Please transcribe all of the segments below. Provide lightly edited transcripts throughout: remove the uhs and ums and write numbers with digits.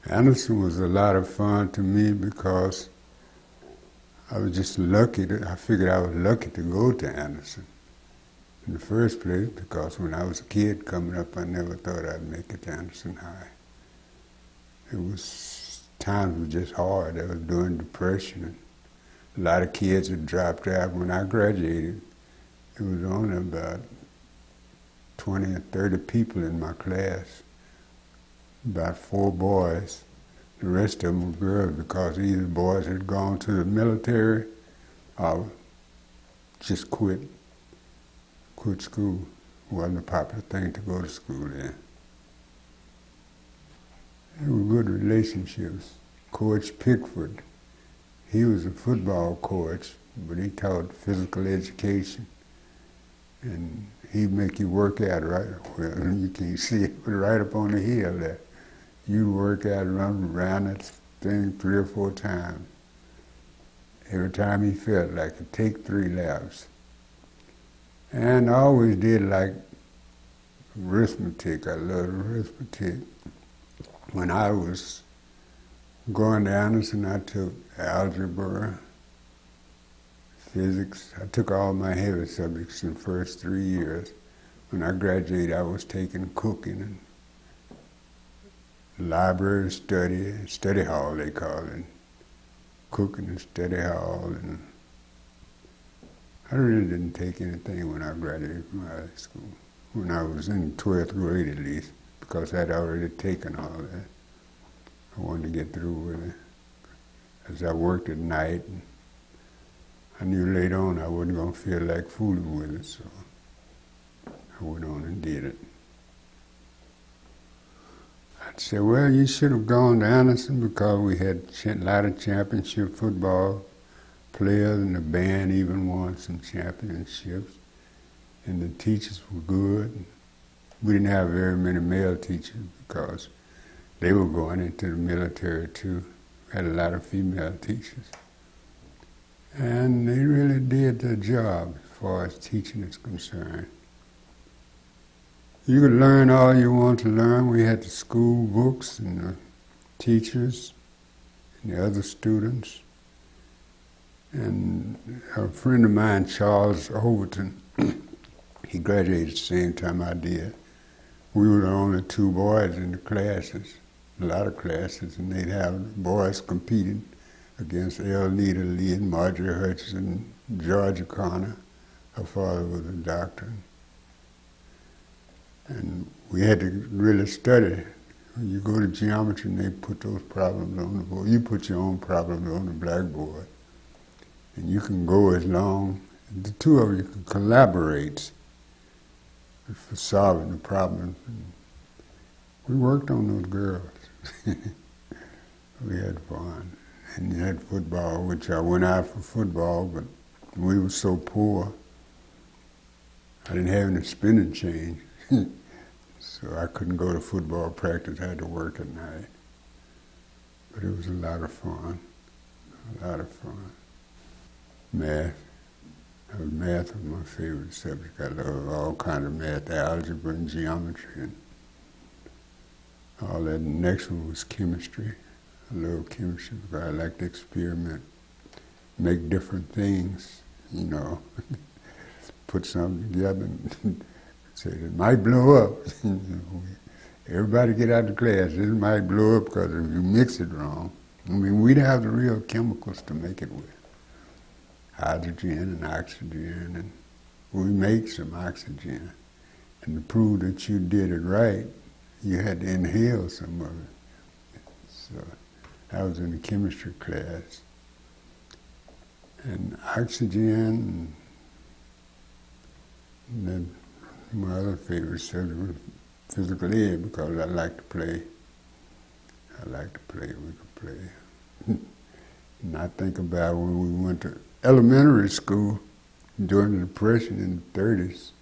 Ellison was a lot of fun to me because I was just lucky. I figured I was lucky to go to Ellison in the first place because when I was a kid coming up, I never thought I'd make it to Anderson High. Times were just hard. That was during Depression. And a lot of kids had dropped out. When I graduated, it was only about 20 or 30 people in my class, about 4 boys. The rest of them were girls because either boys had gone to the military or just quit school. It wasn't a popular thing to go to school then. They were good relationships. Coach Pickford, he was a football coach, but he taught physical education. And he'd make you work out right, well, you can't see it, but right up on the hill there. You'd work out and run around that thing 3 or 4 times. Every time he felt like it, take 3 laps. And I always did like arithmetic. I loved arithmetic. When I was going to Anderson, I took algebra, physics. I took all my heavy subjects in the first 3 years. When I graduated, I was taking cooking and library study hall they call it, cooking and study hall. And I really didn't take anything when I graduated from high school, when I was in 12th grade at least, because I'd already taken all that. I wanted to get through with it. As I worked at night, and I knew later on I wasn't going to feel like fooling with it, so I went on and did it. I'd say, well, you should have gone to Anderson because we had a lot of championship football players, and the band even won some championships, and the teachers were good. We didn't have very many male teachers because they were going into the military too. We had a lot of female teachers. And they really did their job as far as teaching is concerned. You could learn all you want to learn. We had the school books and the teachers and the other students. And a friend of mine, Charles Overton, he graduated the same time I did. We were the only 2 boys in the classes, a lot of classes, and they'd have boys competing against L. Nita Lee and Marjorie Hutchinson, George O'Connor. Her father was a doctor. And we had to really study. When you go to geometry and they put those problems on the board, you put your own problems on the blackboard. And you can go as long, the 2 of you can collaborate for solving the problems. And we worked on those girls. We had fun. And you had football, which I went out for football, but we were so poor, I didn't have any spending change. So I couldn't go to football practice, I had to work at night. But it was a lot of fun, a lot of fun. Math. Math was my favorite subject. I love all kinds of math, algebra and geometry and all that. The next one was chemistry. I love chemistry because I like to experiment, make different things, you know, put something together and say it might blow up. Everybody get out of class, this might blow up because if you mix it wrong. I mean, we didn't have the real chemicals to make it with. Hydrogen and oxygen, and we made some oxygen. And to prove that you did it right, you had to inhale some of it. So I was in the chemistry class. And oxygen, and then my other favorite subject was physical ed because I like to play. I like to play, we could play. And I think about when we went to elementary school during the Depression in the 30s.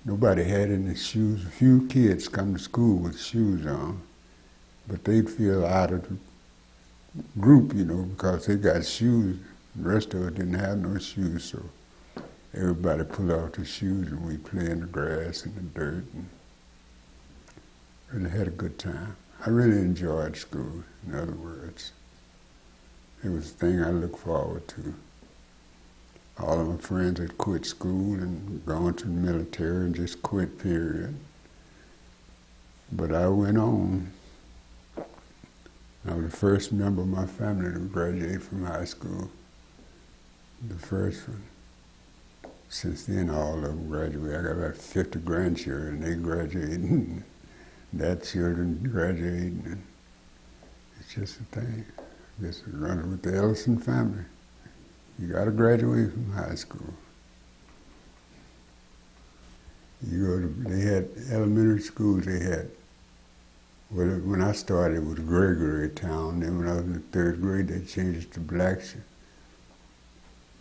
Nobody had any shoes. A few kids come to school with shoes on, but they'd feel out of the group, you know, because they got shoes. The rest of us didn't have no shoes, so everybody pulled off their shoes and we play in the grass and the dirt and really had a good time. I really enjoyed school, in other words. It was a thing I looked forward to. All of my friends had quit school and gone to the military and just quit, period. But I went on. I was the first member of my family to graduate from high school. The first one. Since then, all of them graduated. I got about 50 grandchildren. They graduated. Their children graduated. And it's just a thing. I guess it runs with the Ellison family. You got to graduate from high school. You go to, they had elementary schools, they had, well, when I started it was Gregory Town, then when I was in the third grade they changed it to Blackshear.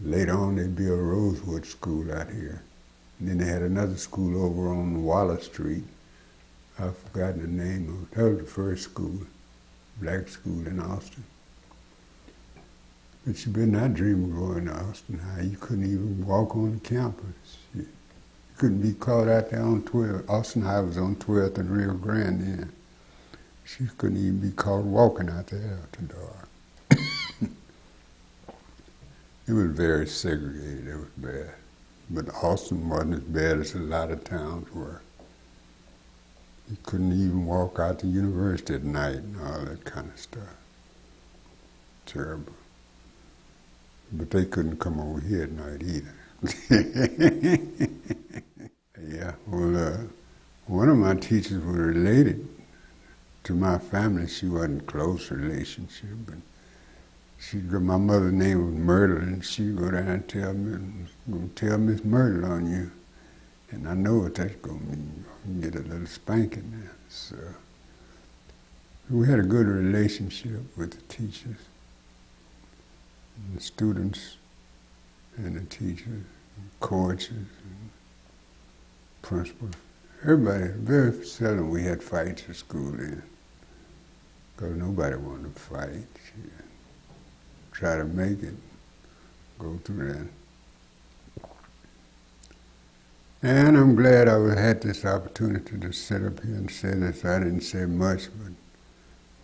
Later on they built Rosewood School out here. And then they had another school over on Wallace Street. I've forgotten the name of it. That was the first school, black school in Austin. But you better not dream of going to Austin High. You couldn't even walk on the campus. You couldn't be caught out there on 12th. Austin High was on 12th and Rio Grande then. She couldn't even be caught walking out there after dark. It was very segregated, it was bad. But Austin wasn't as bad as a lot of towns were. You couldn't even walk out to university at night and all that kind of stuff. Terrible. But they couldn't come over here at night either. Yeah, well, one of my teachers was related to my family. She wasn't a close relationship, but my mother's name was Myrtle, and she'd go down and tell Miss Myrtle on you. And I know what that's going to mean. You get a little spanking there. So we had a good relationship with the teachers, and the students, and the teachers, and coaches, and principals. Everybody, very seldom we had fights at school then, because nobody wanted to fight. Try to make it, go through that. And I'm glad I had this opportunity to sit up here and say this. I didn't say much, but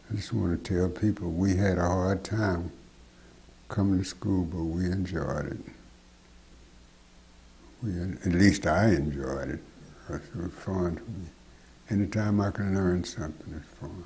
I just want to tell people we had a hard time coming to school, but we enjoyed it. At least I enjoyed it. It was fun for me. Anytime I can learn something, it's fun.